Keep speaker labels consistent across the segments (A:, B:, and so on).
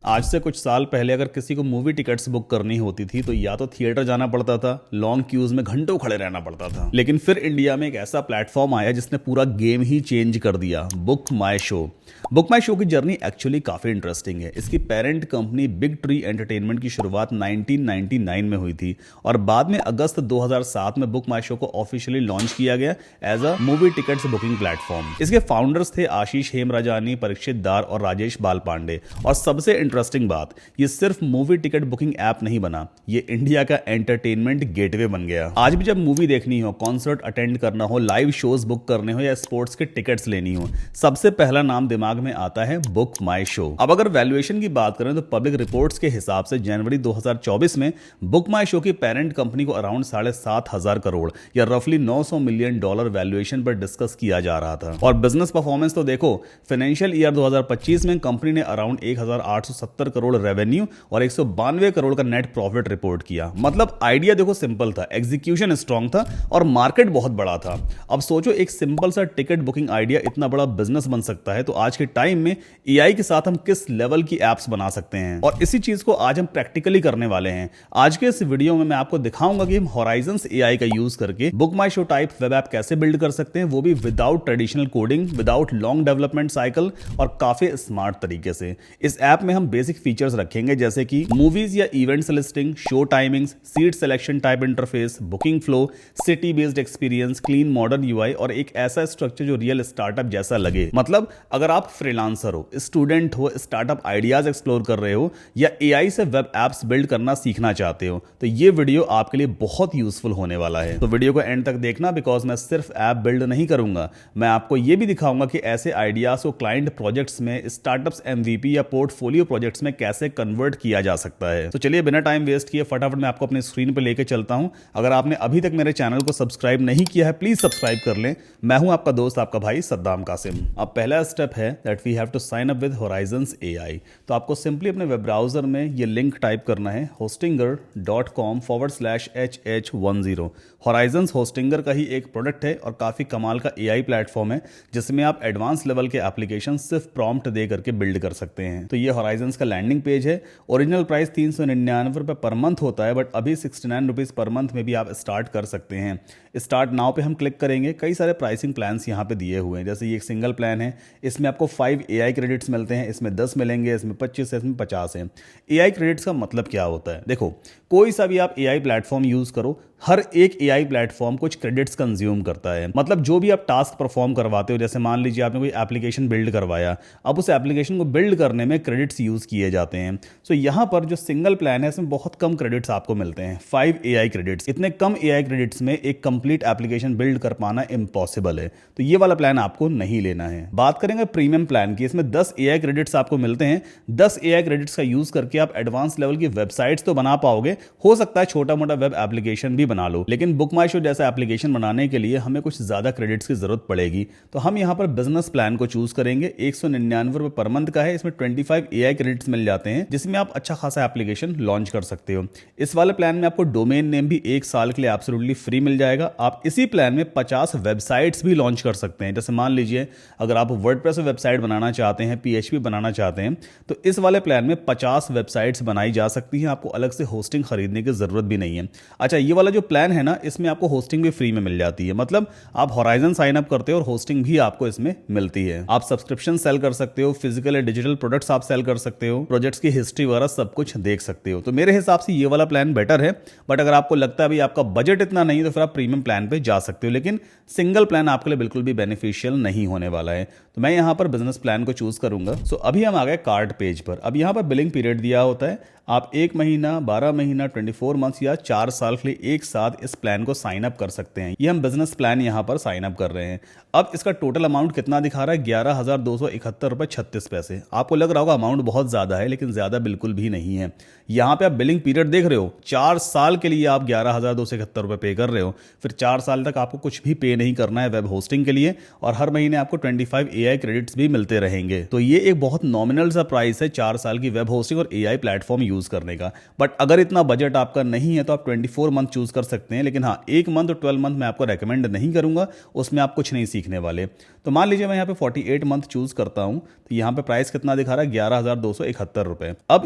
A: आज से कुछ साल पहले अगर किसी को मूवी टिकट्स बुक करनी होती थी तो या तो थिएटर जाना पड़ता था, लॉन्ग क्यूज में घंटों खड़े रहना पड़ता था। लेकिन फिर इंडिया में एक ऐसा प्लेटफॉर्म आया जिसने पूरा गेम ही चेंज कर दिया, book my show. Book my show की जर्नी एक्चुअली काफी इंटरेस्टिंग है। इसकी parent company big tree entertainment की शुरुआत 1999 में हुई थी और बाद में अगस्त 2007 में बुक माई शो को ऑफिशियली लॉन्च किया गया as a movie tickets booking platform. इसके फाउंडर्स थे आशीष हेमराजानी, परीक्षित दार और राजेश बालपांडे। और सबसे इंटरेस्टिंग बात, ये सिर्फ मूवी टिकट बुकिंग ऐप नहीं बना, ये इंडिया का एंटरटेनमेंट गेटवे बन गया। आज भी जब मूवी देखनी हो, कॉन्सर्ट अटेंड करना हो, लाइव शोज बुक करने हो या स्पोर्ट्स के टिकट्स लेनी हो, सबसे पहला नाम दिमाग में आता है बुक माई शो। अब अगर वैल्यूएशन की बात करें तो पब्लिक रिपोर्ट्स के हिसाब से जनवरी 2024 में बुक माई शो की पेरेंट कंपनी को अराउंड 7,500 करोड़ या रफली $900 मिलियन वैल्यूएशन पर डिस्कस किया जा रहा था। और बिजनेस परफॉर्मेंस तो देखो, फाइनेंशियल ईयर 2025 में कंपनी ने अराउंड 1,870 करोड़ रेवेन्यू और 192 करोड़ का नेट प्रॉफिट रिपोर्ट किया। मतलब आइडिया देखो सिंपल था, एग्जीक्यूशन स्ट्रांग था और मार्केट बहुत बड़ा था। अब सोचो एक सिंपल सा टिकट बुकिंग आइडिया इतना बड़ा बिजनेस बन सकता है, तो आज के टाइम में एआई के साथ हम किस लेवल की एप्स बना सकते हैं, और इसी चीज को आज हम प्रैक्टिकली करने वाले हैं। आज के इस वीडियो में मैं आपको दिखाऊंगा कि हम होराइजंस एआई का यूज करके book my show type web app कैसे बिल्ड कर सकते हैं, वो भी without traditional coding, without long development cycle और काफी स्मार्ट तरीके से। इस ऐप में हम बेसिक फीचर्स रखेंगे जैसे कि मूवीज या events listing, show timings, seat selection type interface, booking flow, city based experience, clean modern UI और एक ऐसा स्ट्रक्चर जो रियल स्टार्टअप जैसा लगे। मतलब अगर आप फ्रीलांसर हो, स्टूडेंट हो, स्टार्टअप आइडियाज एक्सप्लोर कर रहे हो या एआई से वेब एप्स बिल्ड करना सीखना चाहते हो, तो ये वीडियो आपके लिए बहुत यूजफुल होने वाला है। तो वीडियो को एंड तक देखना, बिकॉज मैं सिर्फ ऐप बिल्ड नहीं करूंगा, मैं आपको ये भी दिखाऊंगा कि ऐसे आइडियाज को क्लाइंट प्रोजेक्ट्स में, स्टार्टअप्स एमवीपी या पोर्टफोलियो प्रोजेक्ट्स में कैसे कन्वर्ट किया जा सकता है। तो चलिए बिना टाइम वेस्ट किए फटाफट मैं आपको अपनी स्क्रीन पर लेके चलता हूं। अगर आपने अभी तक मेरे चैनल को सब्सक्राइब नहीं किया है, प्लीज सब्सक्राइब कर लें। मैं हूं आपका दोस्त, आपका भाई सद्दाम कासिम। अब पहला स्टेप है that we have to sign up with horizons AI. तो आपको सिंपली अपने वेब ब्राउजर में ये लिंक टाइप करना है, hostinger.com/HH10। होराइजंस होस्टिंगर का ही एक प्रोडक्ट है और काफी कमाल का एआई प्लेटफॉर्म है जिसमें आप एडवांस लेवल के एप्लीकेशन सिर्फ प्रॉम्प्ट दे करके बिल्ड कर सकते हैं। तो ये होराइजंस का लैंडिंग पेज है। ओरिजिनल प्राइस 399 रुपये पर मंथ होता है, बट अभी 69 रुपीज पर मंथ में भी आप स्टार्ट कर सकते हैं। स्टार्ट नाउ पे हम क्लिक करेंगे। कई सारे प्राइसिंग प्लान्स यहाँ पे दिए हुए हैं, जैसे ये एक सिंगल प्लान है, इसमें आपको 5 एआई क्रेडिट्स मिलते हैं, इसमें 10 मिलेंगे, इसमें 25 है, इसमें 50 है। एआई क्रेडिट्स का मतलब क्या होता है? देखो, कोई सा भी आप एआई प्लेटफॉर्म यूज करो, हर एक एआई प्लेटफॉर्म कुछ क्रेडिट्स कंज्यूम करता है। मतलब जो भी आप टास्क परफॉर्म करवाते हो, जैसे मान लीजिए आपने कोई एप्लीकेशन बिल्ड करवाया, अब उस एप्लीकेशन को बिल्ड करने में क्रेडिट्स यूज किए जाते हैं। सो यहाँ पर जो सिंगल प्लान है इसमें बहुत कम क्रेडिट्स आपको मिलते हैं, 5 एआई क्रेडिट्स। इतने कम एआई क्रेडिट्स में एक कंप्लीट एप्लीकेशन बिल्ड कर पाना इम्पॉसिबल है, तो ये वाला प्लान आपको नहीं लेना है। बात करेंगे प्रीमियम प्लान की, इसमें 10 एआई क्रेडिट्स आपको मिलते हैं। 10 एआई क्रेडिट्स का यूज करके आप एडवांस लेवल की वेबसाइट्स तो बना पाओगे, हो सकता है छोटा मोटा वेब एप्लीकेशन भी बना लो, लेकिन बुक माई शो जैसा एप्लीकेशन बनाने के लिए हमें कुछ ज्यादा क्रेडिट्स की जरूरत पड़ेगी। तो हम यहां पर बिजनेस प्लान को चूज करेंगे। 199 रुपये पर मंथ का है, इसमें 25 एआई क्रेडिट्स मिल जाते हैं जिसमें आप अच्छा खासा एप्लीकेशन लॉन्च कर सकते हो। इस वाले प्लान में आपको डोमेन नेम भी 1 साल के लिए एब्सोल्युटली फ्री मिल जाएगा। आप इसी प्लान में 50 वेबसाइट्स भी लॉन्च कर सकते हैं। जैसे मान लीजिए अगर आप वर्डप्रेस पे वेबसाइट बनाना चाहते हैं, पीएचपी बनाना चाहते हैं, तो इस वाले प्लान में 50 वेबसाइट्स बनाई जा सकती हैं। आपको अलग से होस्टिंग खरीदने की जरूरत भी नहीं है। अच्छा, ये वाला जो प्लान है ना, इसमें आपको होस्टिंग भी फ्री में मिल जाती है। मतलब आप होराइजन साइन अप करते हो और होस्टिंग भी आपको इसमें मिलती है। आप सब्सक्रिप्शन सेल कर सकते हो, फिजिकल या डिजिटल प्रोडक्ट्स आप सेल कर सकते हो, प्रोजेक्ट्स की हिस्ट्री वगैरह सब कुछ देख सकते हो। तो मेरे हिसाब से ये वाला प्लान बेटर है, बट अगर आपको लगता है भाई आपका बजट इतना नहीं तो फिर आप प्रीमियम प्लान पे जा सकते हो, लेकिन सिंगल प्लान आपके लिए बिल्कुल भी बेनिफिशियल नहीं होने वाला है। तो मैं यहां पर बिजनेस प्लान को चूज करूंगा। सो अभी हम आ गए कार्ड पेज पर। अब यहां पर बिलिंग पीरियड दिया होता है, आप 1 महीना, 12 महीना, 24 मंथ्स या 4 साल के लिए एक साथ इस प्लान को साइन अप कर सकते हैं। ये हम बिजनेस प्लान यहां पर साइन अप कर रहे हैं। अब इसका टोटल अमाउंट कितना दिखा रहा है? 11,271 रुपये 36 पैसे। आपको लग रहा होगा अमाउंट बहुत ज्यादा है, लेकिन ज्यादा बिल्कुल भी नहीं है। यहां पे आप बिलिंग पीरियड देख रहे हो, 4 साल के लिए आप 11,271 रुपये पे कर रहे हो। फिर 4 साल तक आपको कुछ भी पे नहीं करना है वेब होस्टिंग के लिए, और हर महीने आपको 25 एआई क्रेडिट्स भी मिलते रहेंगे। तो ये एक बहुत नॉमिनल सा प्राइस है 4 साल की वेब होस्टिंग और एआई प्लेटफॉर्म यूज करने का। बट अगर इतना बजट आपका नहीं है तो आप 24 मंथ चूज कर सकते हैं, लेकिन हाँ, 1 मंथ और 12 मंथ मैं आपको रेकमेंड नहीं करूंगा, उसमें आप कुछ नहीं सीखने वाले। तो तो मान लीजिए मैं यहाँ पे 48 मंथ चूज करता हूँ, तो यहाँ पे प्राइस कितना दिखा रहा है, 11,271 रुपए। अब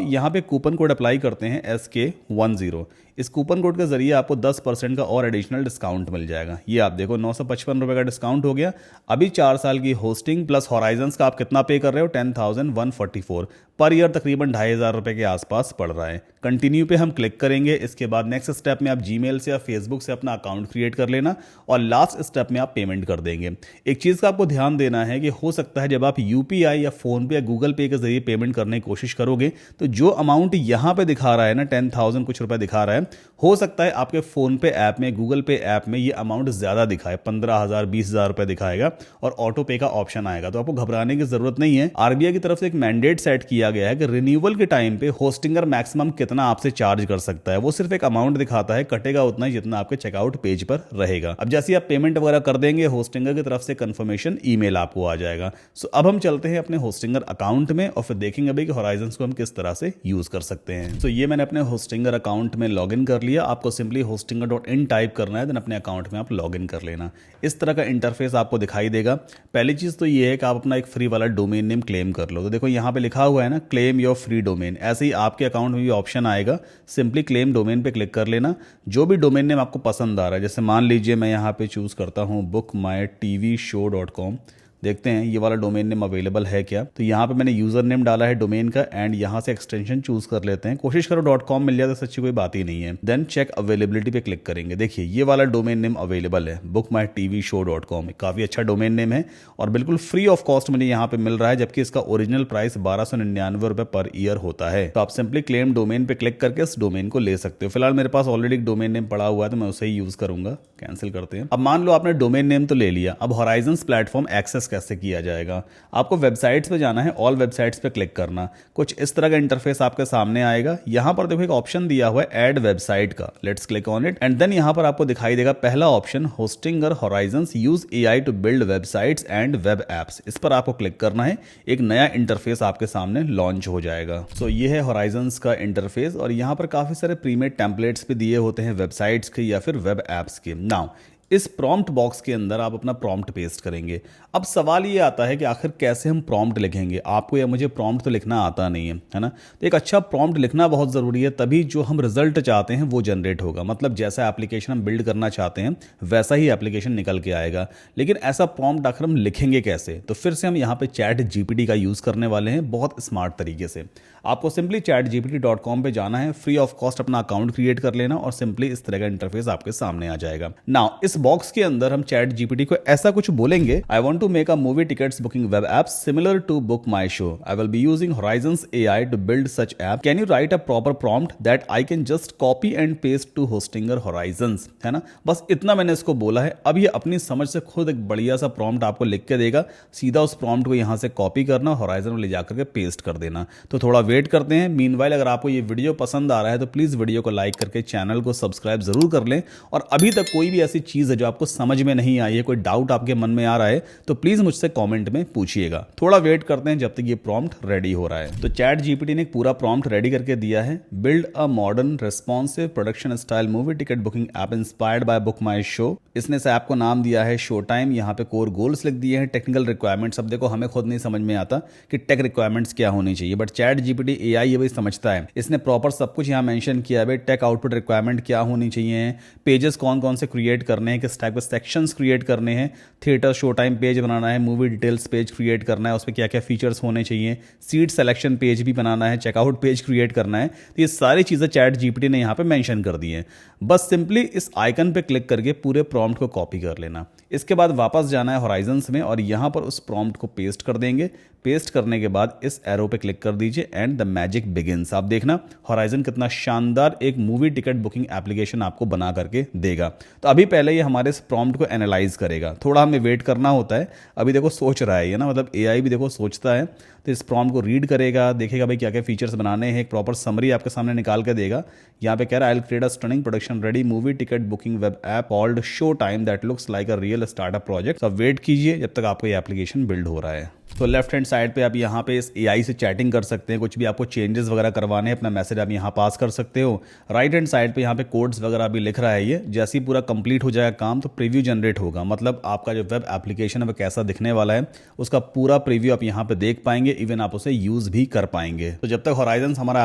A: यहाँ पे कूपन कोड अप्लाई करते हैं SK10। इस कूपन कोड के जरिए आपको 10% का और एडिशनल डिस्काउंट मिल जाएगा। ये आप देखो 955 रुपये का डिस्काउंट हो गया। अभी 4 साल की होस्टिंग प्लस हॉराइजन्स का आप कितना पे कर रहे हो, 10,144 पर ईयर, तकरीबन 2,500 रुपये के आसपास पड़ रहा है। कंटिन्यू पे हम क्लिक करेंगे। इसके बाद नेक्स्ट स्टेप में आप जीमेल से या फेसबुक से अपना अकाउंट क्रिएट कर लेना और लास्ट स्टेप में आप पेमेंट कर देंगे। एक चीज़ का आपको ध्यान देना है कि हो सकता है जब आप UPI या फोन पे या गूगल पे के जरिए पेमेंट करने की कोशिश करोगे तो जो अमाउंट यहाँ पे दिखा रहा है ना, 10,000 कुछ रुपए दिखा रहा है, हो सकता है आपके फोन पे ऐप में, गूगल पे ऐप में ये अमाउंट ज़्यादा दिखाए, 15,000 20,000 रुपए दिखाएगा और ऑटो पे का ऑप्शन आएगा। तो आपको घबराने की जरूरत नहीं है। RBI की तरफ से एक मैंडेट सेट किया गया है कि रिन्यूअल के टाइम पे होस्टिंगर मैक्सिमम कितना आपसे चार्ज कर सकता है। वो सिर्फ एक अमाउंट दिखाता है, कटेगा उतना ही जितना आपके चेकआउट पेज पर रहेगा। अब जैसे आप पेमेंट वगैरह कर देंगे, होस्टिंगर की तरफ से कंफर्मेशन ईमेल आपको आ जाएगा। सो अब हम चलते हैं अपने होस्टिंगर अकाउंट में और फिर देखेंगे अभी कि हॉराइजन्स को हम किस तरह से यूज कर सकते हैं। तो ये मैंने अपने होस्टिंगर अकाउंट में लॉगिन कर लिया। आपको सिंपली hostinger.in टाइप करना है, देन अपने अकाउंट में आप लॉगिन कर लेना। इस तरह का इंटरफेस आपको दिखाई देगा। पहली चीज तो ये है कि आप अपना एक फ्री वाला डोमेन नेम क्लेम कर लो। तो देखो यहाँ पे लिखा हुआ है ना, क्लेम योर फ्री डोमेन। ऐसे ही आपके अकाउंट में भी ऑप्शन आएगा, सिंपली क्लेम डोमेन पे क्लिक कर लेना। जो भी डोमेन नेम आपको पसंद आ रहा है, जैसे मान लीजिए मैं यहाँ पे चूज करता हूँ bookmytvshow.com। देखते हैं ये वाला डोमेन नेम अवेलेबल है क्या। तो यहाँ पे मैंने यूजर नेम डाला है डोमेन का एंड यहाँ से एक्सटेंशन चूज कर लेते हैं। कोशिश करो .com मिल जाए तो सच्ची कोई बात ही नहीं है। देन चेक अवेलेबिलिटी पे क्लिक करेंगे। देखिए ये वाला डोमेन नेम अवेलेबल है, bookmytvshow.com। काफी अच्छा डोमेन नेम है और बिल्कुल फ्री ऑफ कॉस्ट मुझे यहाँ पे मिल रहा है, जबकि इसका ओरिजिनल प्राइस 1,299 रुपए पर ईयर होता है। तो आप सिंपली क्लेम डोमेन पे क्लिक करके इस डोमेन को ले सकते हो। फिलहाल मेरे पास ऑलरेडी एक डोमेन नेम पड़ा हुआ है तो मैं उसे ही यूज करूंगा। कैंसिल करते हैं। अब मान लो आपने डोमेन नेम तो ले लिया, अब हॉराइजन्स प्लेटफॉर्म एक्सेस कैसे किया जाएगा। आपको वेबसाइट्स पे जाना है, ऑल वेबसाइट्स पे क्लिक करना। कुछ इस तरह का इंटरफेस आपके सामने आएगा। यहां पर देखो एक ऑप्शन दिया हुआ है ऐड वेबसाइट का, let's click on it and then यहां पर आपको दिखाई देगा पहला option, Hostinger horizons use AI to build websites and web apps. इस पर आपको क्लिक करना है, एक नया इंटरफेस आपके सामने लॉन्च हो जाएगा। सो ये है हॉराइजन्स का इंटरफेस और यहां पर काफी सारे प्रीमेड टेम्पलेट्स भी दिए होते हैं वेबसाइट्स के या फिर वेब एप्स के। नाउ इस प्रॉम्प्ट बॉक्स के अंदर आप अपना प्रॉम्प्ट पेस्ट करेंगे। अब सवाल ये आता है कि आखिर कैसे हम प्रॉम्प्ट लिखेंगे। आपको या मुझे प्रॉम्प्ट तो लिखना आता नहीं है ना। तो एक अच्छा प्रॉम्प्ट लिखना बहुत ज़रूरी है, तभी जो हम रिजल्ट चाहते हैं वो जनरेट होगा। मतलब जैसा एप्लीकेशन हम बिल्ड करना चाहते हैं वैसा ही एप्लीकेशन निकल के आएगा। लेकिन ऐसा प्रॉम्प्ट आखिर हम लिखेंगे कैसे, तो फिर से हम यहाँ पे ChatGPT का यूज़ करने वाले हैं बहुत स्मार्ट तरीके से। आपको सिंपली chatgpt.com पे जाना है, फ्री ऑफ कॉस्ट अपना अकाउंट क्रिएट कर लेना और सिंपली इस तरह का इंटरफेस आपके सामने आ जाएगा। नाउ इस बॉक्स के अंदर हम ChatGPT को ऐसा कुछ बोलेंगे, I want to make a movie tickets booking web app similar to book my show. I will be using Horizons AI to build such app. Can you write a proper prompt that I can just copy and paste to Hostinger Horizons, है ना। बस इतना मैंने इसको बोला है। अब ये अपनी समझ से खुद एक बढ़िया सा प्रॉम्प्ट आपको लिख के देगा। सीधा उस प्रॉम्प्ट को यहाँ से कॉपी करना, Horizon में ले जाकर के पेस्ट कर देना। तो थोड़ा वेट करते हैं। मीनवाइल अगर आपको ये वीडियो पसंद आ रहा है तो प्लीज वीडियो को लाइक करके चैनल को सब्सक्राइब जरूर कर लें। और अभी तक कोई भी ऐसी चीज है जो आपको समझ में नहीं आई है, कोई डाउट आपके मन में आ रहा है, तो प्लीज मुझसे कमेंट में पूछिएगा। थोड़ा वेट करते हैं जब तक ये प्रॉम्प्ट रेडी हो रहा है। तो ChatGPT ने एक पूरा प्रॉम्प्ट रेडी करके दिया है। Build a modern responsive production style movie ticket booking app inspired by book my show. इसने इस ऐप को नाम दिया है शो टाइम। यहाँ पे कोर गोल्स लिख दिए हैं, टेक्निकल रिक्वायरमेंट्स। अब देखो हमें खुद नहीं समझ में आता कि टेक रिक्वायरमेंट्स क्या होनी चाहिए, बट ChatGPT AI ये भी समझता है। इसने प्रॉपर सब कुछ यहाँ मेंशन किया है। टेक आउटपुट रिक्वायरमेंट क्या होनी चाहिए, पेजेस कौन कौन से क्रिएट करने हैं, किस टाइप के सेक्शंस क्रिएट करने हैं, थिएटर शो टाइम पेज बनाना है, मूवी डिटेल्स पेज क्रिएट करना है, उसमें क्या क्या फीचर्स होने चाहिए, सीट सिलेक्शन पेज भी बनाना है, चेकआउट पेज क्रिएट करना है। तो ये सारी चीज़ें ChatGPT ने यहाँ पे मेंशन कर दी हैं। बस सिंपली इस आइकन पे क्लिक करके पूरे प्रॉम्प्ट को कॉपी कर लेना। इसके बाद वापस जाना है Horizons में और यहाँ पर उस प्रॉम्प्ट को पेस्ट कर देंगे। पेस्ट करने के बाद इस एरो पे क्लिक कर दीजिए एंड द मैजिक बिगिंस। आप देखना Horizon कितना शानदार एक मूवी टिकट बुकिंग एप्लीकेशन आपको बना करके देगा। तो अभी पहले ये हमारे इस प्रॉम्प्ट को एनालाइज करेगा, थोड़ा हमें वेट करना होता है। अभी देखो सोच रहा है ये ना, मतलब AI भी देखो सोचता है। तो इस प्रॉम्प्ट को रीड करेगा, देखेगा भाई क्या क्या फीचर्स बनाने हैं, एक प्रॉपर समरी आपके सामने निकाल के देगा। यहाँ पे कह रहा है I will create a stunning production ready movie ticket booking web app called show time that looks like a real startup project. अब वेट कीजिए जब तक आपका ये एप्लीकेशन बिल्ड हो रहा है। तो लेफ्ट हैंड साइड पे आप यहाँ पे इस एआई से चैटिंग कर सकते हैं, कुछ भी आपको चेंजेस वगैरह करवाने हैं अपना मैसेज आप यहाँ पास कर सकते हो। राइट हैंड साइड पे यहाँ पे कोड्स वगैरह भी लिख रहा है, ये जैसे ही पूरा कंप्लीट हो जाएगा काम तो प्रीव्यू जनरेट होगा, मतलब आपका जो वेब एप्लीकेशन है वो कैसा दिखने वाला है उसका पूरा प्रीव्यू आप यहाँ पे देख पाएंगे, इवन आप उसे यूज भी कर पाएंगे। तो जब तक होराइजन हमारा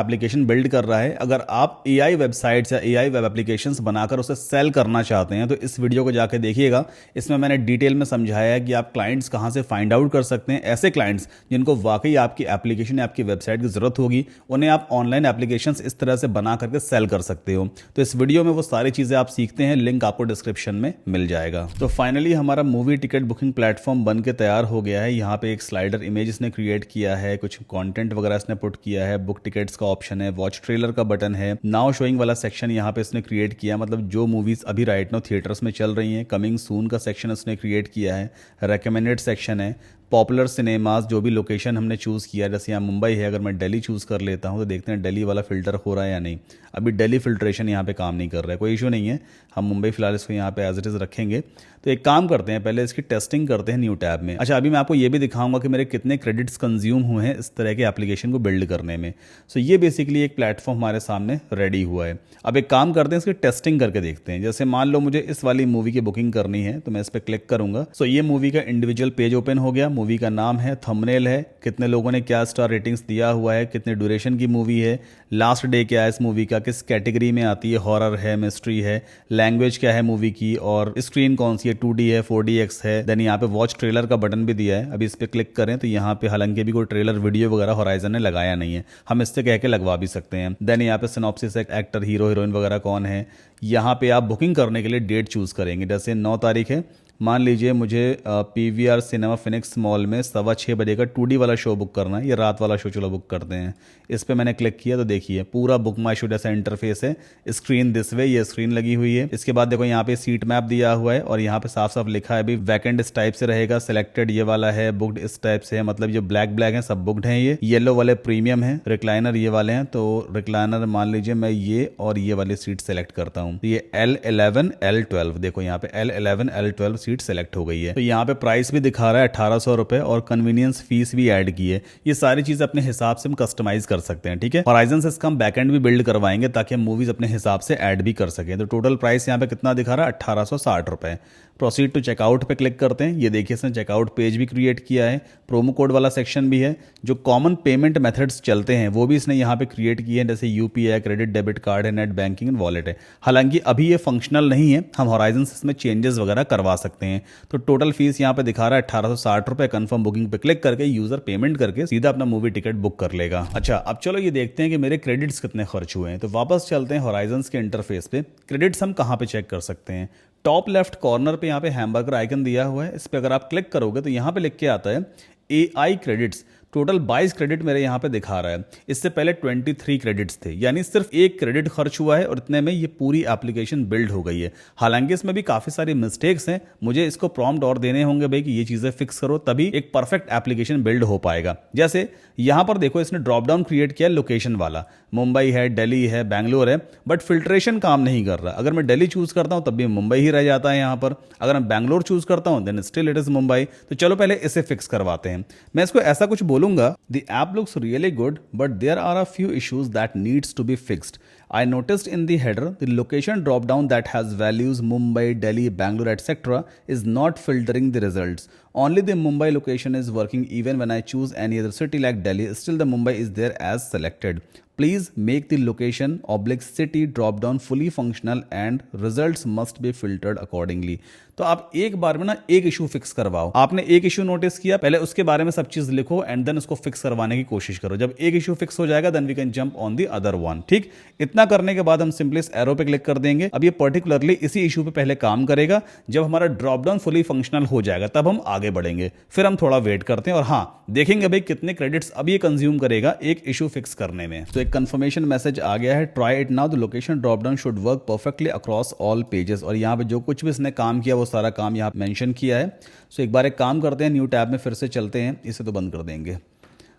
A: एप्लीकेशन बिल्ड कर रहा है, अगर आप एआई वेबसाइट्स या एआई वेब एप्लीकेशंस बनाकर उसे सेल करना चाहते हैं तो इस वीडियो को जाके देखिएगा, इसमें मैंने डिटेल में समझाया है कि आप क्लाइंट्स कहां से फाइंड आउट कर सकते हैं। ऐसे क्लाइंट्स जिनको वाकई आपकी एप्लीकेशन या आपकी वेबसाइट की जरूरत होगी, उन्हें आप ऑनलाइन एप्लीकेशंस इस तरह से बना करके सेल कर सकते हो। तो इस वीडियो में वो सारी चीजें आप सीखते हैं, लिंक आपको डिस्क्रिप्शन में मिल जाएगा। तो फाइनली हमारा मूवी टिकट बुकिंग प्लेटफॉर्म बन के तैयार हो गया है। यहाँ पे एक स्लाइडर इमेज इसने क्रिएट किया है, कुछ कंटेंट वगैरह इसने पुट किया है, बुक टिकट्स का ऑप्शन है, वॉच ट्रेलर का बटन है, नाउ शोइंग वाला सेक्शन यहाँ पे इसने क्रिएट किया, मतलब जो मूवीज अभी राइट नाउ थिएटर्स में चल रही हैं, कमिंग सून का सेक्शन इसने क्रिएट किया है, रेकमेंडेड सेक्शन है, पॉपुलर सिनेमाज जो भी लोकेशन हमने चूज़ किया, जैसे यहाँ मुंबई है, अगर मैं दिल्ली चूज़ कर लेता हूँ तो देखते हैं दिल्ली वाला फिल्टर हो रहा है या नहीं। अभी दिल्ली फिल्ट्रेशन यहाँ पे काम नहीं कर रहा है, कोई इशू नहीं है, हम मुंबई फिलहाल इसको यहाँ पे एज इट इज़ रखेंगे। तो एक काम करते हैं, पहले इसकी टेस्टिंग करते हैं न्यू टैब में। अच्छा, अभी मैं आपको ये भी दिखाऊंगा कि मेरे कितने क्रेडिट्स कंज्यूम हुए हैं इस तरह के एप्लीकेशन को बिल्ड करने में। सो ये बेसिकली एक प्लेटफॉर्म हमारे सामने रेडी हुआ है। अब एक काम करते हैं, इसकी टेस्टिंग करके देखते हैं। जैसे मान लो मुझे इस वाली मूवी की बुकिंग करनी है तो मैं इस पर क्लिक करूंगा। सो ये मूवी का इंडिविजुअल पेज ओपन हो गया, मूवी का नाम है, थंबनेल है, कितने लोगों ने क्या स्टार रेटिंग्स दिया हुआ है, कितने ड्यूरेशन की मूवी है, लास्ट डे क्या है इस मूवी का, किस कैटेगरी में आती है, हॉरर है, मिस्ट्री है, लैंग्वेज क्या है मूवी की, और स्क्रीन कौन सी है, 2D है, 4DX है। देन यहाँ पे वॉच ट्रेलर का बटन भी दिया है, अभी इस पर क्लिक करें तो यहाँ पे हालांकि भी कोई ट्रेलर वीडियो वगैरह होराइजन ने लगाया नहीं है, हम इससे कह के लगवा भी सकते हैं। देन यहाँ पे सिनॉप्सिस, एक्टर, हीरो हीरोइन वगैरह कौन है। यहाँ पे आप बुकिंग करने के लिए डेट चूज करेंगे, जैसे 9 तारीख है, मान लीजिए मुझे PVR सिनेमा फिनिक्स मॉल में 6:15 बजे का 2D वाला शो बुक करना है, ये रात वाला शो चलो बुक करते हैं। इस पे मैंने क्लिक किया तो देखिए पूरा बुक माई शो जैसा इंटरफेस है, स्क्रीन दिस वे, ये स्क्रीन लगी हुई है। इसके बाद देखो यहाँ पे सीट मैप दिया हुआ है और यहाँ पे साफ साफ लिखा है अभी वैकेंट इस टाइप से रहेगा, सिलेक्टेड ये वाला है, बुक्ड इस टाइप से है, मतलब जो ब्लैक ब्लैक है सब बुक्ड हैं, ये येलो वाले प्रीमियम है, रिक्लाइनर ये वाले हैं। तो रिक्लाइनर मान लीजिए मैं ये और ये वाली सीट सेलेक्ट करता हूँ, तो ये L11 L12, देखो यहाँ पे L11 L12 सीट सेलेक्ट हो गई है। तो यहाँ पे प्राइस भी दिखा रहा है 1800 रुपए और कन्वीनियंस फीस भी ऐड की है। ये सारी चीजें अपने हिसाब से हम कस्टमाइज कर सकते हैं, ठीक है। होराइजन से इसका हम बैकएंड भी बिल्ड करवाएंगे ताकि हम मूवीज अपने हिसाब से ऐड भी कर सकें। तो टोटल प्राइस यहाँ पे कितना दिखा रहा है, 1860 रुपए। प्रोसीड टू चेकआउट पे क्लिक करते हैं, ये देखिए इसने चेकआउट पेज भी क्रिएट किया है, प्रोमो कोड वाला सेक्शन भी है, जो कॉमन पेमेंट मेथड्स चलते हैं वो भी इसने यहाँ पे क्रिएट किए हैं, जैसे UPI, क्रेडिट डेबिट कार्ड है, नेट बैंकिंग एंड वॉलेट है। हालांकि अभी ये फंक्शनल नहीं है, हम होराइजन से इसमें चेंजेस वगैरह करवा सकते हैं। तो टोटल फीस यहाँ पे दिखा रहा है 1860 रुपए। कन्फर्म बुकिंग पे क्लिक करके यूजर पेमेंट करके सीधा अपना मूवी टिकट बुक कर लेगा। अच्छा, अब चलो ये देखते हैं कि मेरे क्रेडिट्स कितने खर्च हुए हैं। तो वापस चलते हैं होराइजन के इंटरफेस पे। क्रेडिट्स हम कहाँ पे चेक कर सकते हैं, टॉप लेफ्ट कॉर्नर पे यहाँ पे हैमबर्गर आइकन दिया हुआ है, इस पे अगर आप क्लिक करोगे तो यहाँ पे लिख के आता है AI क्रेडिट्स। टोटल 22 क्रेडिट मेरे यहाँ पे दिखा रहा है, इससे पहले 23 क्रेडिट्स थे, यानी सिर्फ एक क्रेडिट खर्च हुआ है और इतने में ये पूरी एप्लीकेशन बिल्ड हो गई है। हालांकि इसमें भी काफी सारी मिस्टेक्स हैं, मुझे इसको प्रॉम्प्ट और देने होंगे भाई कि ये चीजें फिक्स करो, तभी एक परफेक्ट एप्लीकेशन बिल्ड हो पाएगा। जैसे यहाँ पर देखो इसने ड्रॉप डाउन क्रिएट किया लोकेशन वाला, मुंबई है, दिल्ली है, बैंगलोर है, बट फिल्ट्रेशन काम नहीं कर रहा। अगर मैं दिल्ली चूज करता हूँ तब भी मुंबई ही रह जाता है यहाँ पर, अगर मैं बैंगलोर चूज करता हूँ then still it is Mumbai. तो चलो पहले इसे फिक्स करवाते हैं। मैं इसको ऐसा कुछ बोलूंगा, the app looks really good but there are a few issues that needs to be fixed. I noticed in the header, the location drop down that has values Mumbai, Delhi, Bangalore, etc. is not filtering the results. Only the Mumbai location is working even when I choose any other city like Delhi. Still the Mumbai is there as selected. Please make the location / city drop down fully functional and results must be filtered accordingly. तो आप एक बार में ना एक issue fix करवाओ। आपने एक issue notice किया, पहले उसके बारे में सब चीज लिखो एंड देन उसको फिक्स करवाने की कोशिश करो। जब एक इशू फिक्स हो जाएगा then we can jump on the other one. ठीक, इतना करने के बाद हम सिंपली इस एरो पे क्लिक कर देंगे। अब ये पर्टिकुलरली इसी इशू पे पहले काम करेगा, जब हमारा ड्रॉप डाउन फुली फंक्शनल हो जाएगा तब हम आगे बढ़ेंगे। फिर हम थोड़ा वेट करते हैं और हाँ देखेंगे भाई कितने क्रेडिट्स अब ये कंज्यूम करेगा एक इशू फिक्स करने में। तो एक कंफर्मेशन मैसेज आ गया है, try it now, the location drop down should work perfectly across all pages. और यहाँ पे जो कुछ भी इसने काम किया वो सारा काम यहाँ मेंशन किया है। सो एक बार एक काम करते हैं, न्यू टैब में फिर से चलते हैं, इसे तो बंद कर देंगे,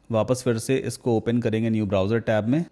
A: वापस फिर से इसको ओपन करेंगे न्यू ब्राउजर टैब में।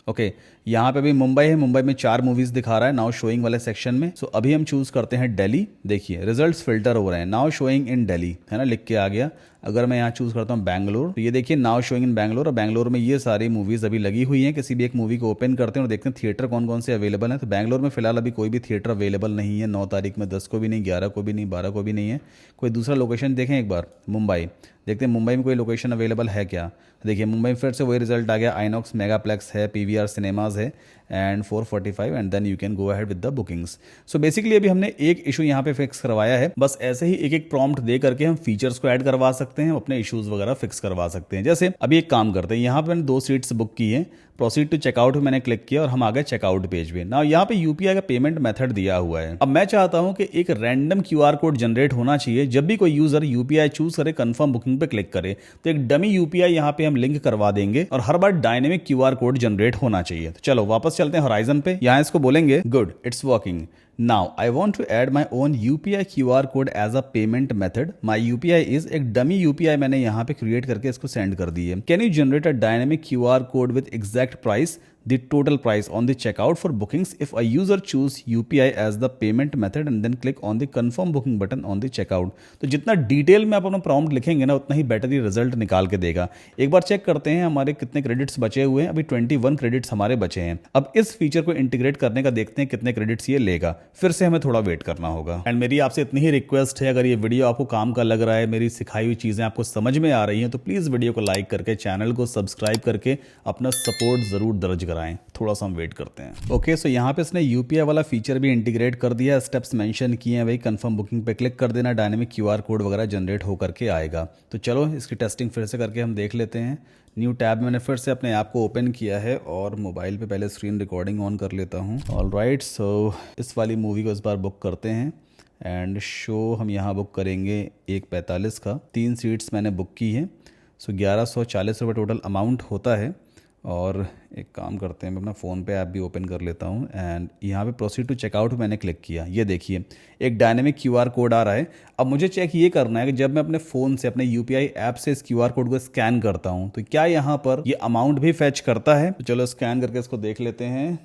A: ओके, यहाँ पे भी मुंबई है, मुंबई में 4 मूवीज दिखा रहा है नाउ शोइंग वाले सेक्शन में। सो अभी हम चूज करते हैं दिल्ली। देखिए रिजल्ट्स फिल्टर हो रहे हैं, नाउ शोइंग इन दिल्ली है ना, लिख के आ गया। अगर मैं यहाँ चूज़ करता हूँ बैंगलोर, तो ये देखिए नाउ शोइंग इन बैंगलोर, और बैंगलोर में ये सारी मूवीज़ अभी लगी हुई हैं। किसी भी एक मूवी को ओपन करते हैं और देखते हैं थिएटर कौन कौन से अवेलेबल हैं। तो बैंगलोर में फिलहाल अभी कोई भी थिएटर अवेलेबल नहीं है 9 तारीख में, 10 को भी नहीं, 11 को भी नहीं, 12 को भी नहीं है। कोई दूसरा लोकेशन देखें एक बार, मुंबई देखते हैं मुंबई में कोई लोकेशन अवेलेबल है क्या। देखिए मुंबई में फिर से वही रिजल्ट आ गया, आइनॉक्स मेगाप्लेक्स है, पीवीआर सिनेमाज है and 445 and then you can go ahead with the bookings. So basically अभी हमने एक इशू यहाँ पे फिक्स करवाया है, बस ऐसे ही एक एक प्रॉम्प्ट दे करके हम फीचर्स को ऐड करवा सकते हैं, अपने इश्यूज वगैरह फिक्स करवा सकते हैं। जैसे अभी एक काम करते हैं, यहाँ पे मैंने 2 सीट्स बुक की है, प्रोसीड टू चेकआउट मैंने क्लिक किया और हम आ गए चेकआउट पेज पे। ना यहाँ पे यूपीआई का पेमेंट मेथड दिया हुआ है। अब मैं चाहता हूँ कि एक रैंडम क्यूआर कोड जनरेट होना चाहिए जब भी कोई यूजर यूपीआई चूज करे, कंफर्म बुकिंग पे क्लिक करे, तो एक डमी यूपीआई यहाँ पे हम लिंक करवा देंगे और हर बार डायनेमिक क्यूआर कोड जनरेट होना चाहिए। तो चलो वापस चलते हैं होराइजन पे, यहाँ इसको बोलेंगे good it's working. Now I want to add my own UPI QR code as a payment method. My UPI is एक डमी UPI मैंने यहाँ पे क्रिएट करके इसको सेंड कर दी है। Can you generate a dynamic QR code with exact price, the total price on the checkout for bookings if a user choose UPI as the payment method and then click on the confirm booking button on the checkout। तो जितना detail में आप अपना prompt लिखेंगे ना उतना ही better ही result निकाल के देगा। एक बार चेक करते हैं हमारे कितने क्रेडिट्स बचे हुए हैं। अभी 21 क्रेडिट्स हमारे बचे हैं। अब इस फीचर को इंटीग्रेट करने का देखते हैं कितने क्रेडिट्स ये लेगा, फिर से हमें थोड़ा वेट करना होगा। एंड मेरी आपसे इतनी ही रिक्वेस्ट है, अगर ये वीडियो आपको काम का लग रहा है, मेरी सिखाई हुई चीजें आपको समझ में आ रही हैं, तो प्लीज वीडियो को लाइक करके चैनल को सब्सक्राइब करके अपना सपोर्ट जरूर दर्ज कराएं। थोड़ा सा हम वेट करते हैं। ओके सो यहाँ पे इसने यूपीआई वाला फीचर भी इंटीग्रेट कर दिया, स्टेप्स मेंशन किए हैं, वही कंफर्म बुकिंग पे क्लिक कर देना, डायनेमिक क्यूआर कोड वगैरह जनरेट हो करके आएगा। तो चलो इसकी टेस्टिंग फिर से करके हम देख लेते हैं। न्यू टैब मैंने फिर से अपने ऐप को ओपन किया है और मोबाइल पे पहले स्क्रीन रिकॉर्डिंग ऑन कर लेता हूँ। ऑलराइट सो इस वाली मूवी को इस बार बुक करते हैं एंड शो हम यहाँ बुक करेंगे 1:45 का। 3 सीट्स मैंने बुक की हैं। सो 1140 रुपये टोटल अमाउंट होता है। और एक काम करते हैं, मैं अपना फ़ोन पे ऐप भी ओपन कर लेता हूँ एंड यहाँ पे प्रोसीड टू चेकआउट मैंने क्लिक किया। ये देखिए एक डायनेमिक क्यूआर कोड आ रहा है। अब मुझे चेक ये करना है कि जब मैं अपने फ़ोन से अपने यूपीआई ऐप से इस क्यूआर कोड को स्कैन करता हूँ तो क्या यहाँ पर ये अमाउंट भी फैच करता है। तो चलो स्कैन करके इसको देख लेते हैं।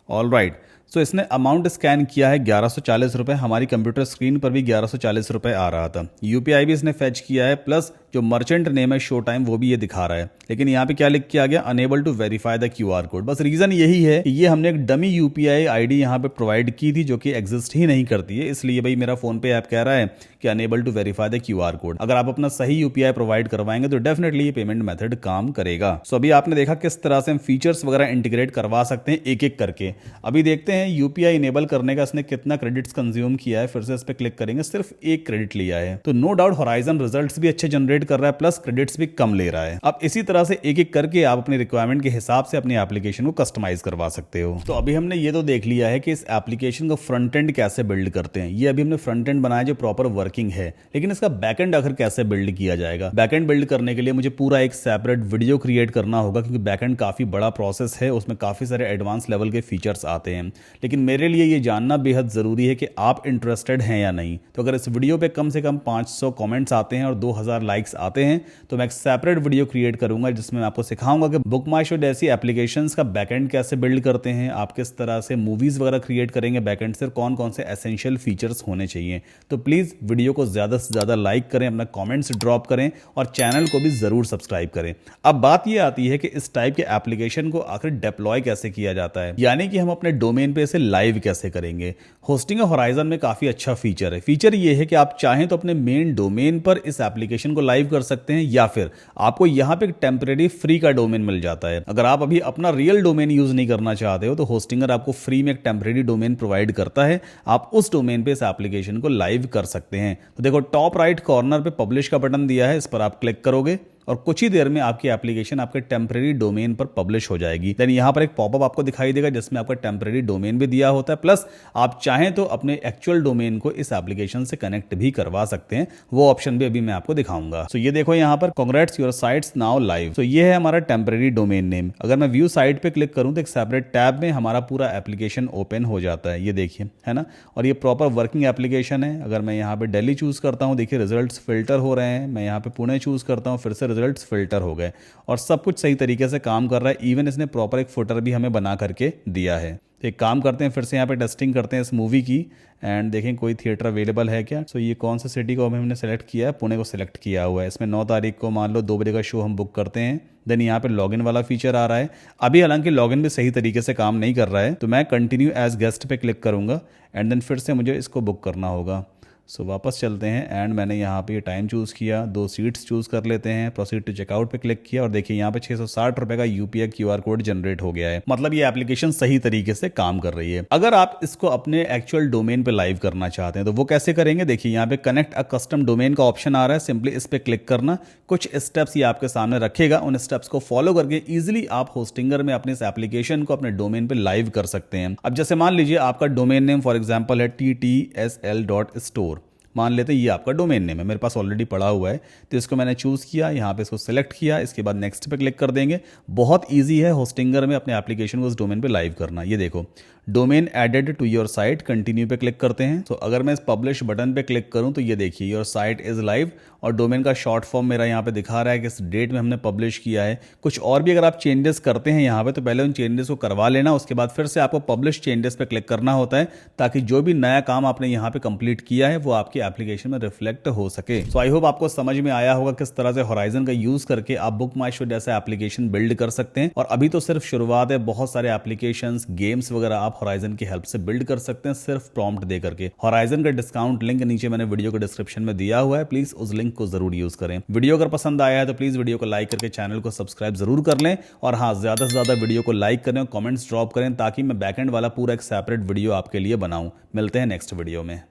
A: ऑल राइट सो इसने अमाउंट स्कैन किया है 1140 रुपये। हमारी कंप्यूटर स्क्रीन पर भी 1140 रुपये आ रहा था। यूपीआई भी इसने फैच किया है, प्लस जो मर्चेंट नेम है शो टाइम वो भी ये दिखा रहा है। लेकिन यहाँ पे क्या लिख के आ गया, unable to verify the QR code. बस रीज़न यही है कि ये हमने एक डमी यूपीआई आईडी यहाँ पे प्रोवाइड की थी जो कि एग्जिस्ट ही नहीं करती है, इसलिए भाई मेरा फ़ोन पे ऐप कह रहा है कि unable to verify the QR code. अगर आप अपना सही यूपीआई प्रोवाइड करवाएंगे तो डेफिनेटली ये पेमेंट मेथड काम करेगा। सो अभी आपने देखा किस तरह से हम फीचर्स वगैरह इंटीग्रेट करवा सकते हैं एक एक करके। अभी देखते हैं यूपीआई इनेबल करने का इसने कितना क्रेडिट्स कंज्यूम किया है। फिर से इस पर क्लिक करेंगे, सिर्फ 1 क्रेडिट लिया है। तो नो डाउट होराइजन रिजल्ट्स भी अच्छे जनरेट कर रहा है, प्लस क्रेडिट्स भी कम ले रहा है। अब इसी तरह से एक एक करके आप अपनी रिक्वायरमेंट के हिसाब से अपनी एप्लीकेशन को कस्टमाइज करवा सकते हो। तो अभी हमने ये तो देख लिया है कि इस एप्लीकेशन का फ्रंट एंड कैसे बिल्ड करते हैं। ये अभी हमने फ्रंट एंड बनाया जो प्रॉपर वर्किंग है, लेकिन इसका बैक एंड आखिर कैसे बिल्ड किया जाएगा। बैक एंड बिल्ड करने के लिए मुझे पूरा एक सेपरेट वीडियो क्रिएट करना होगा, क्योंकि बैक एंड काफी बड़ा प्रोसेस है, उसमें काफी सारे एडवांस लेवल के फीचर्स आते हैं। लेकिन मेरे लिए ये जानना बेहद जरूरी है कि आप इंटरेस्टेड हैं या नहीं। तो अगर इस वीडियो पे कम से कम 500 कमेंट्स आते हैं और 2000 लाइक्स आते हैं तो मैं एक सेपरेट वीडियो क्रिएट करूंगा जिसमें मैं आपको सिखाऊंगा कि बुक माई शो जैसी एप्लीकेशंस का बैकएंड कैसे बिल्ड करते हैं, आप किस तरह से मूवीज वगैरह क्रिएट करेंगे बैकएंड से, कौन कौन से एसेंशियल फीचर्स होने चाहिए। तो प्लीज वीडियो को ज्यादा से ज्यादा लाइक करें, अपना कमेंट्स ड्रॉप करें और चैनल को भी जरूर सब्सक्राइब करें। अब बात यह आती है कि इस टाइप के एप्लीकेशन को आखिर डिप्लॉय कैसे किया जाता है, यानी कि हम अपने डोमेन पे इसे लाइव कैसे करेंगे। होस्टिंग होराइजन में काफी अच्छा फीचर है। फीचर ये है कि आप चाहें तो अपने मेन डोमेन पर इस एप्लीकेशन को लाइव कर सकते हैं, या फिर आपको यहां पे एक टेम्परेरी फ्री का डोमेन मिल जाता है। अगर आप अभी अपना रियल डोमेन यूज नहीं करना चाहते हो तो होस्टिंगर आपको फ्री में एक टेम्परेरी डोमेन प्रोवाइड करता है। आप उस डोमेन पे इस एप्लीकेशन को लाइव कर सकते हैं। तो देखो टॉप राइट कॉर्नर पे पब्लिश का बटन दिया है, इस पर आप क्लिक करोगे और कुछ ही देर में आपकी एप्लीकेशन आपके टेम्परेरी डोमेन पर पब्लिश हो जाएगी। देन यहाँ पर एक पॉपअप आपको दिखाई देगा जिसमें आपका टेम्परेरी डोमेन भी दिया होता है, प्लस आप चाहें तो अपने एक्चुअल डोमेन को इस एप्लीकेशन से कनेक्ट भी करवा सकते हैं। वो ऑप्शन भी अभी मैं आपको दिखाऊंगा। सो ये देखो यहाँ पर congrats your sites now live. तो ये है हमारा टेम्परेरी डोमेन नेम। अगर मैं व्यू साइट पे क्लिक करूँ तो एक सेपरेट टैब में हमारा पूरा एप्लीकेशन ओपन हो जाता है। ये देखिए है ना, और ये प्रॉपर वर्किंग एप्लीकेशन है। अगर मैं यहाँ पे दिल्ली चूज करता हूँ, देखिए रिजल्ट फिल्टर हो रहे हैं। मैं यहाँ पे पुणे चूज करता हूँ, फिर से रिजल्ट फिल्टर हो गए और सब कुछ सही तरीके से काम कर रहा है। इवन इसने प्रॉपर एक फुटर भी हमें बना करके दिया है। तो एक काम करते हैं, फिर से यहाँ पे टेस्टिंग करते हैं इस मूवी की एंड देखें कोई थिएटर अवेलेबल है क्या। सो ये कौन सा सिटी को अभी हमने सेलेक्ट किया है, पुणे को सिलेक्ट किया हुआ है। इसमें 9 तारीख को मान लो 2 बजे का शो हम बुक करते हैं। देन यहाँ पे लॉगिन वाला फीचर आ रहा है। अभी हालांकि लॉगिन भी सही तरीके से काम नहीं कर रहा है, तो मैं कंटिन्यू एज गेस्ट पे क्लिक करूँगा एंड देन फिर से मुझे इसको बुक करना होगा। सो वापस चलते हैं एंड मैंने यहाँ पे टाइम चूज़ किया, 2 सीट्स चूज़ कर लेते हैं, प्रोसीड टू चेकआउट पे क्लिक किया और देखिए यहाँ पे 660 रुपये का यूपीआई क्यूआर कोड जनरेट हो गया है। मतलब ये एप्लीकेशन सही तरीके से काम कर रही है। अगर आप इसको अपने एक्चुअल डोमेन पे लाइव करना चाहते हैं तो वो कैसे करेंगे, देखिए यहाँ पे कनेक्ट अ कस्टम डोमेन का ऑप्शन आ रहा है, सिंपली इस पर क्लिक करना। कुछ स्टेप्स ये आपके सामने रखेगा, उन स्टेप्स को फॉलो करके ईजिली आप होस्टिंगर में अपने इस एप्लीकेशन को अपने डोमेन पे लाइव कर सकते हैं। अब जैसे मान लीजिए आपका डोमेन नेम फॉर एग्जाम्पल है ttsl.store, मान लेते हैं ये आपका डोमेन नेम है, मेरे पास ऑलरेडी पड़ा हुआ है, तो इसको मैंने चूज़ किया, यहाँ पे इसको सेलेक्ट किया, इसके बाद नेक्स्ट पे क्लिक कर देंगे। बहुत इजी है होस्टिंगर में अपने एप्लीकेशन को उस डोमेन पे लाइव करना। ये देखो domain added to your site, continue पे क्लिक करते हैं। तो अगर मैं इस पब्लिश बटन पे क्लिक करूं तो ये देखिए योर साइट इज लाइव और डोमेन का शॉर्ट फॉर्म मेरा यहाँ पे दिखा रहा है कि इस डेट में हमने पब्लिश किया है। कुछ और भी अगर आप चेंजेस करते हैं यहाँ पे तो पहले उन चेंजेस को करवा लेना, उसके बाद फिर से आपको पब्लिश चेंजेस पे क्लिक करना होता है ताकि जो भी नया काम आपने यहाँ पे कंप्लीट किया है वो आपकी एप्लीकेशन में रिफ्लेक्ट हो सके। सो आई होप आपको समझ में आया होगा किस तरह से होराइजन का यूज करके आप बुक माई शो जैसा एप्लीकेशन बिल्ड कर सकते हैं। और अभी तो सिर्फ शुरुआत है, बहुत सारे एप्लीकेशंस गेम्स वगैरह आप होराइजन की हेल्प से बिल्ड कर सकते हैं सिर्फ प्रॉम्प्ट दे करके। होराइजन का डिस्काउंट लिंक नीचे मैंने वीडियो के डिस्क्रिप्शन में दिया हुआ है, प्लीज उस लिंक को जरूर यूज करें। वीडियो अगर पसंद आया है तो प्लीज वीडियो को लाइक करके चैनल को सब्सक्राइब जरूर कर लें और हाँ ज्यादा से ज्यादा वीडियो को लाइक करें और कमेंट्स ड्रॉप करें ताकि मैं बैकएंड वाला पूरा एक सेपरेट वीडियो आपके लिए बनाऊं। मिलते हैं नेक्स्ट वीडियो में।